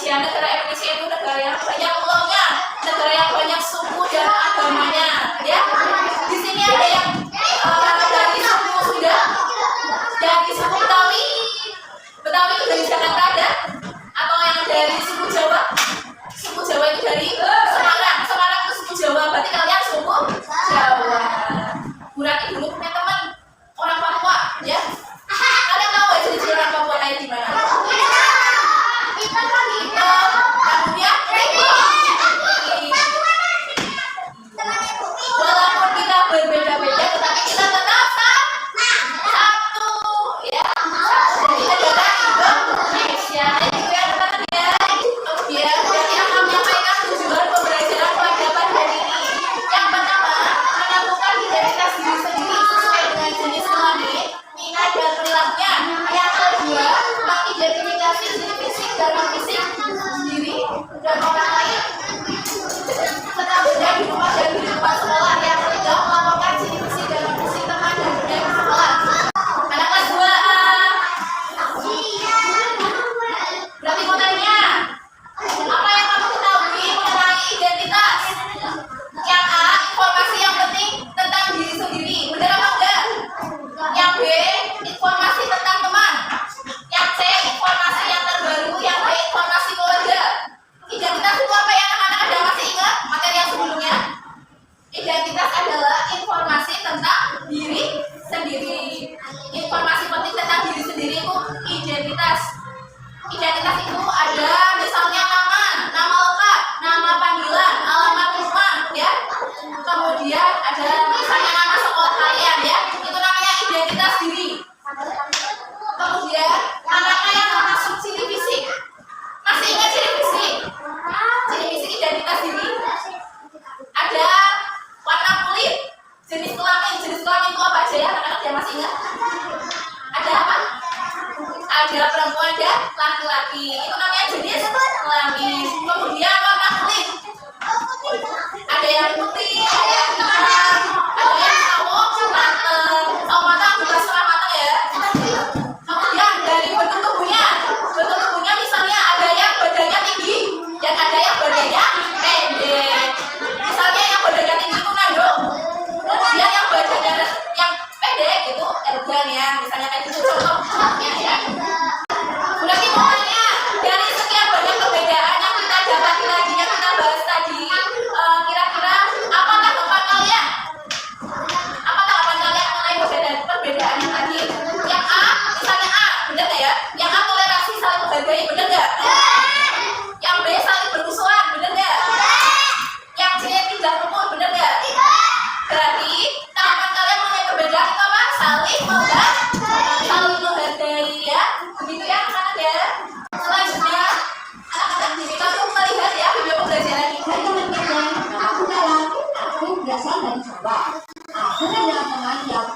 Indonesia. Negara Indonesia itu negara yang banyak pulaunya, negara yang banyak suku dan agamanya. Ya, di sini ada yang dari suku Sunda, dari suku Betawi. Betawi itu dari Jakarta ada, atau yang dari suku Jawa. Suku Jawa itu dari Semarang. Semarang itu suku Jawa. Berarti kalian suku Jawa. Burani dulu punya teman orang Papua, ya. Kalian tahu nggak ciri-ciri orang Papua kayak gimana? Walaupun kita berbeda-beda, tetapi kita tetap satu, ya. Jadi negara Indonesia. Itu ya teman-teman ya. Kemudian berarti akan menyampaikan tujuan pembelajaran pada hari ini. Yang pertama, menemukan identitas diri sendiri sesuai dengan jenis kelamin, minat dan perilakunya. Yang kedua, mengidentifikasi ciri fisik dan non-fisik sendiri dan orang lain serta beda di rumah dan di tempat sekolah. Yang ketiga, melaporkan ciri fisik dan non-fisik teman dan beda di sekolah. Anak kelas 2A. Berarti mau tanya, apa yang kamu ketahui mengenai identitas? Yang A, informasi yang penting tentang diri sendiri. Benar apa enggak? Yang B, informasi tentang teman. Yang C, informasi yang terbaru. Yang D, informasi keluarga. Identitas itu apa ya anak-anak? Ada masih ingat materi yang sebelumnya? Identitas adalah informasi tentang diri sendiri. Informasi penting tentang diri sendiri itu identitas. Identitas itu ada misalnya nama lengkap, nama panggilan, alamat rumah, ya. Kemudian ada misalnya nama sekolah kalian, ya. Itu namanya identitas diri. Kemudian anaknya yang termasuk ciri fisik. Masih ingat ciri fisik? Ciri fisik identitas diri. Ada warna kulit, jenis kelamin. Jenis kelamin itu apa aja ya? Anak-anak yang masih ingat? Ada apa? Ada perempuan dan laki-laki. Itu namanya jenis kelamin. Kemudian warna kulit. Ada yang putih, ada yang hitam, ada yang sawo, mateng. Oh, mateng bukan setengah mateng ya. Kemudian dari bentuk tubuhnya. Bentuk tubuhnya misalnya ada yang badannya tinggi dan ada yang badannya pendek. Misalnya yang badannya tinggi itu nandung. Kemudian yang badannya yang pendek itu elegan ya. Misalnya kayak gitu contohnya ya. Berarti mau tanya, dari sekian banyak perbedaan yang kita dapati lagi, yang kita bahas tadi, kira-kira apakah tempat kalian? Apakah tempat kalian mengenai perbedaan yang tadi? Yang A, misalnya A, benar nggak ya? Yang A toleransi saling menghargai, benar nggak? Yang B saling bermusuhan, benar nggak? Yang C tidak rukun, benar nggak? Berarti tanggapan kalian mengenai perbedaan itu apa? Saling menghargai ya. Begitu ya anak-anak ya. Selanjutnya anak-anak kita tuh melihat ya video pembelajaran ini. Aku berasal dari Jawa. Aku adalah teman yang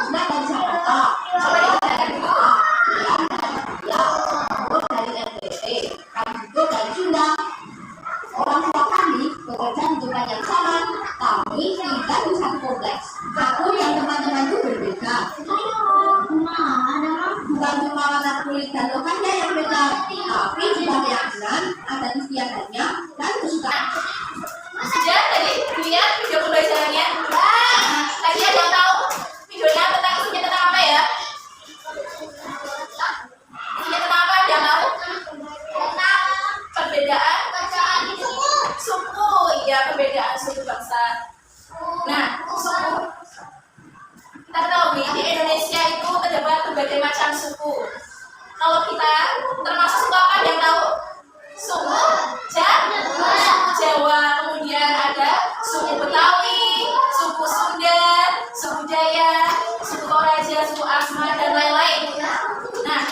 dari Jakarta. Coba dikerjakan dulu. Aku dari NTT. Kami juga dari Sunda. Orang tua kami bekerja di tempat yang sama. Kami tinggal di satu kompleks. Aku yang teman-temanku berbeda. Bukan cuma warna kulit dan lokannya yang beda, tapi juga keyakinan, adat istiadatnya, dan kesukaan. Sudah tadi lihat video pembelajarannya. Tadi ada yang tahu videonya tentang isinya tentang apa ya? Isinya tentang apa? Ada yang tahu? Perbedaan suku, ya perbedaan suku bangsa. Nah, suku. Kita ketahui di Indonesia itu terdapat berbagai macam suku. Kalau kita termasuk suku apa yang tahu? Suku Jawa, kemudian ada suku Betawi, suku Sunda, suku Dayak, suku Toraja, suku Asmat dan lain-lain. Nah,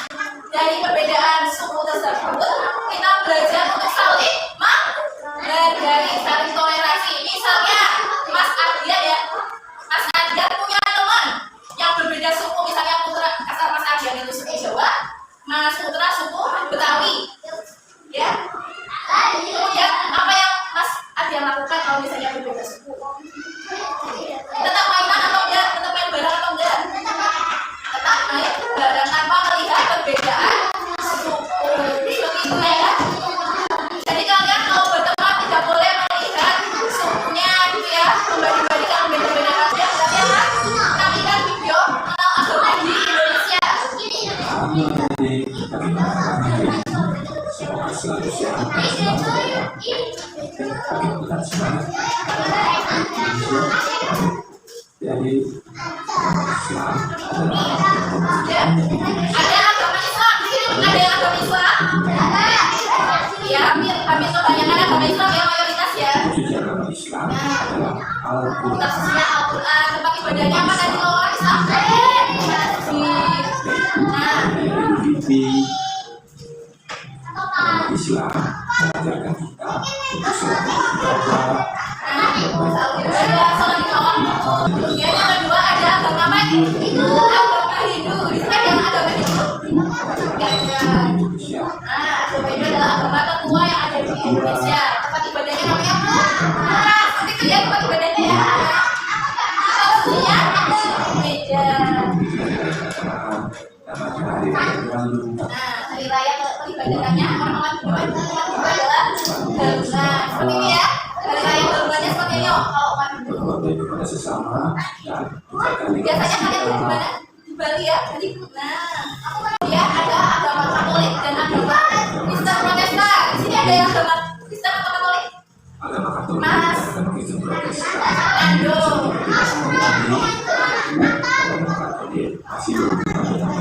dari perbedaan suku tersebut kita belajar untuk saling menghargai, saling toleransi. Misalnya Mas Ardian ya, Mas Ardian punya teman yang berbeda suku, misalnya Putra, asal Mas Ardian itu suku Jawa, Mas Putra suku Betawi, ya. Kemudian apa yang Mas Ardian lakukan kalau misalnya berbeda suku? Tetap mainan atau enggak? Tetap main bareng atau enggak? Tetap main bareng tanpa melihat perbedaan suku. Begitu ya. selalu sehat dan selalu berkah. Bagi kita semangat jadi Islam Ada agama Islam di sini, ada yang agama Islam. Ya, hampir kebanyakan agama Islam yang mayoritas ya. posisi agama Islam adalah Al-Quran. Tafsirnya Al-Quran, tempat ibadahnya apa tadi kalau orang Islam? Masjid. Nah, Di agama Islam mengajarkan kita untuk selalu beribadah. ada sholat di bawah. Kemudian yang kedua ada agama apa? Itu agama Hindu. Di sini ada yang agama Hindu. Nggak ada. Indonesia Agama Hindu adalah agama tertua yang ada di Indonesia. Tempat ibadahnya namanya apa? Nah, seperti itu ya tempat ibadahnya ya. Maksudnya beda. namanya hari raya Galuh. Nah, hari raya peribadatannya orang-orang Hindu adalah Galungan. Seperti ini ya. Hari raya Galungannya seperti ini oh, kalau umat Hindu. Berbuat kepada sesama dan menjaga lingkungan Biasanya kalian di sekitar. mana? Di Bali ya. Jadi, nah, dia ada agama Katolik dan agama Kristen Protestan. Di sini ada yang agama Kristen atau Katolik? Agama Katolik Mas. dan agama Kristen Protestan. Ando. Agama Katolik masih berhubungan dengan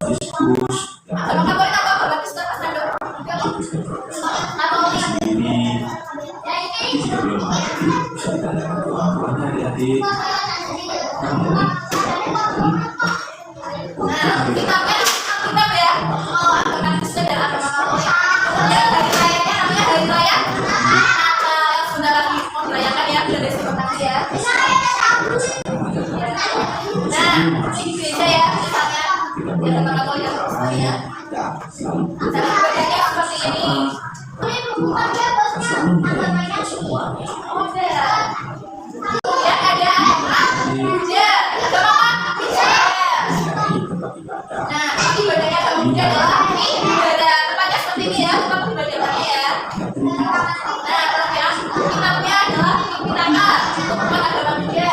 Yesus dan Agama Katolik atau agama Kristen Mas Ando? Kristen Protestan. Katolik. Ini jika belum mengerti bisa ditanyakan ke orang tuanya adik-adik. Namun Nah, kitab ya. Oh, agama Kristen dan agama Katolik. Kemudian hari rayanya namanya hari raya Natal yang sebentar lagi mau dirayakan ya. Sudah disebutkan ya. Nah, ini gereja ya, misalnya di agama Katolik yang Kristen ya. dan selalu Cara ibadahnya seperti ini. selalu menyayangi kita semuanya. Kemudian ada puja. Agama apa? Puja. Menyayangi tempat ibadah. Nah, tempat ibadahnya agama puja adalah ibadah. Tempatnya seperti ini ya, tempat ibadahnya ya. Nah, kemudian kitabnya adalah Pitaka untuk tempat agama puja.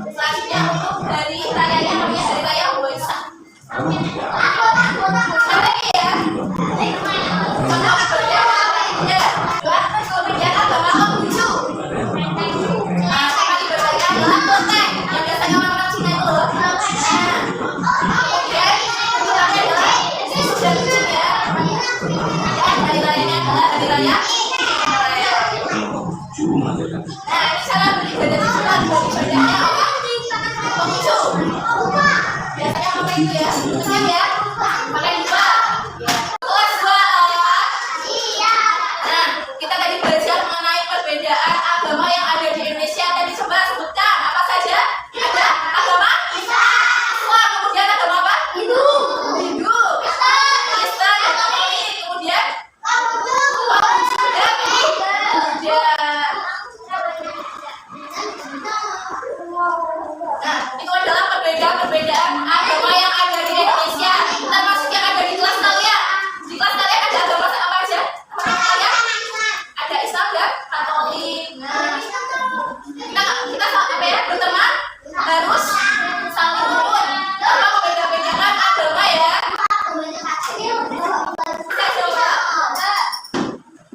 Selanjutnya untuk hari rayanya namanya hari raya Waisak. Kalau tidak, Ada ini ya. Tempat ibadah ya. Kemudian agama Konghucu. Nah, tempat ibadahnya adalah Kelenteng yang biasanya orang-orang Cina itu loh. Nah, kemudian kitabnya adalah Yesus dan Kucing ya. Dan hari rayanya adalah hari raya. Konghucu mengajarkan kita Nah, ini cara beribadah di Cina. Ibadahnya apa? Konghucu. Biasanya apa itu ya? Betul ya? Pakai dua. Kelas 2A. Nah, kita tadi belajar mengenai perbedaan agama yang ada di Indonesia. Tadi coba sebutkan apa saja? Ada agama Islam, kemudian agama apa? Hindu, Kristen, Katolik, kemudian Buddha. Nah, itu adalah perbedaan agama yang ada di Indonesia, termasuk yang ada di kelas kalian. Di kelas kalian ada agama apa aja? Teman-teman kalian? Ada Islam dan Katolik. Nah, kita apa ya? Berteman harus saling rukun. Tanpa membeda-bedakan agama ya. Kita coba.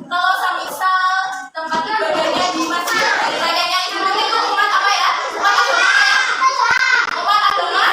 Kalau semisal tempat ibadahnya di masjid, hari rayanya itu umat apa ya? Umat agama ya? Umat agama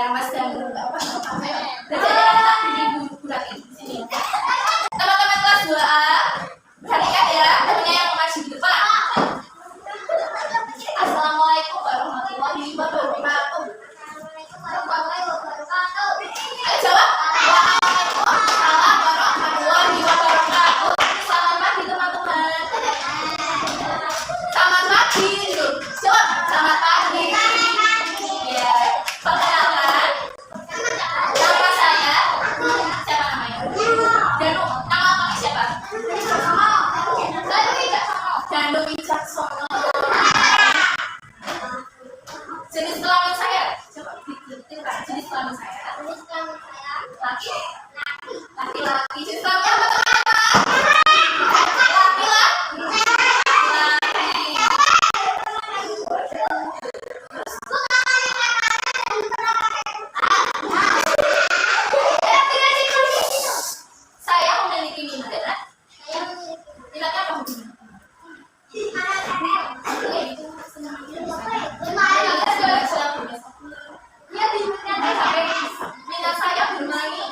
Mas dan apa? Belajar di Bu Rati di sini. Teman-teman kelas 2A, perhatikan ya, temennya yang maju di depan. Assalamualaikum warahmatullahi wabarakatuh. Ayo jawab. Waalaikumsalam warahmatullahi wabarakatuh. Selamat pagi teman-teman. Selamat pagi. Jawab. Selamat pagi. Ya. Perkenalkan. Nama saya. Siapa namanya? Danu. Nama kamu siapa? Danu Wicaksono. Jenis kelamin saya. Coba ditentukan jenis kelamin saya. Laki-laki. Jenis kelamin apa teman-teman? Laki-laki. Saya memiliki minat. Minatnya apa? Minat saya bermain.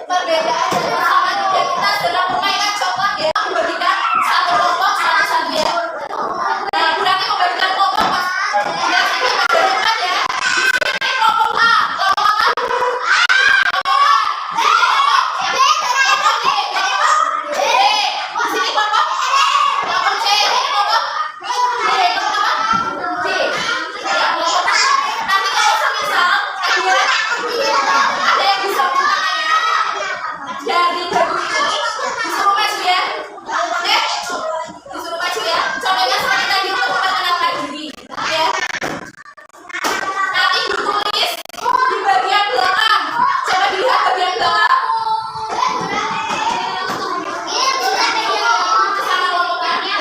Perbedaan dan persamaan identitas dalam permainan coklat ya membagikan satu kelompok satu-satu ya. Nah, berarti membagikan kelompok mas. Lihat ini membagikan ya. Di sini kelompok A, kelompok apa? Kelompok A. Di sini kelompok B, kelompok B. Di sini kelompok C, ini kelompok D, kelompok apa? D. Ya, kelompok A. Nanti kalau semisal ada yang bisa tangannya dari dagu ini disuruh maju ya, oke? Disuruh maju ya. Contohnya seperti tadi untuk memperkenalkan diri, ya. Nanti ditulis di bagian belakang. Coba dilihat bagian belakang. Sama kelompoknya.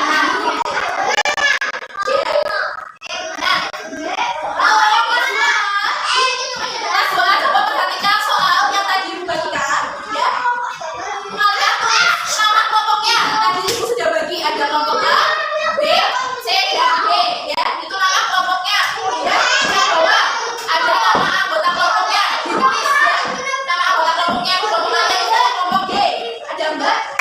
Kelas 2 coba perhatikan soal yang tadi dibagikan, ya. Kalian tulis nama kelompoknya. Tadi ibu sudah bagi ada kelompok A, B, C, dan D, ya. Itu nama kelompoknya, ya. Yang bawah ada nama anggota kelompoknya. Ditulis ya. Nama anggota kelompoknya. Kelompok A itu kelompok D. Ada Mbak.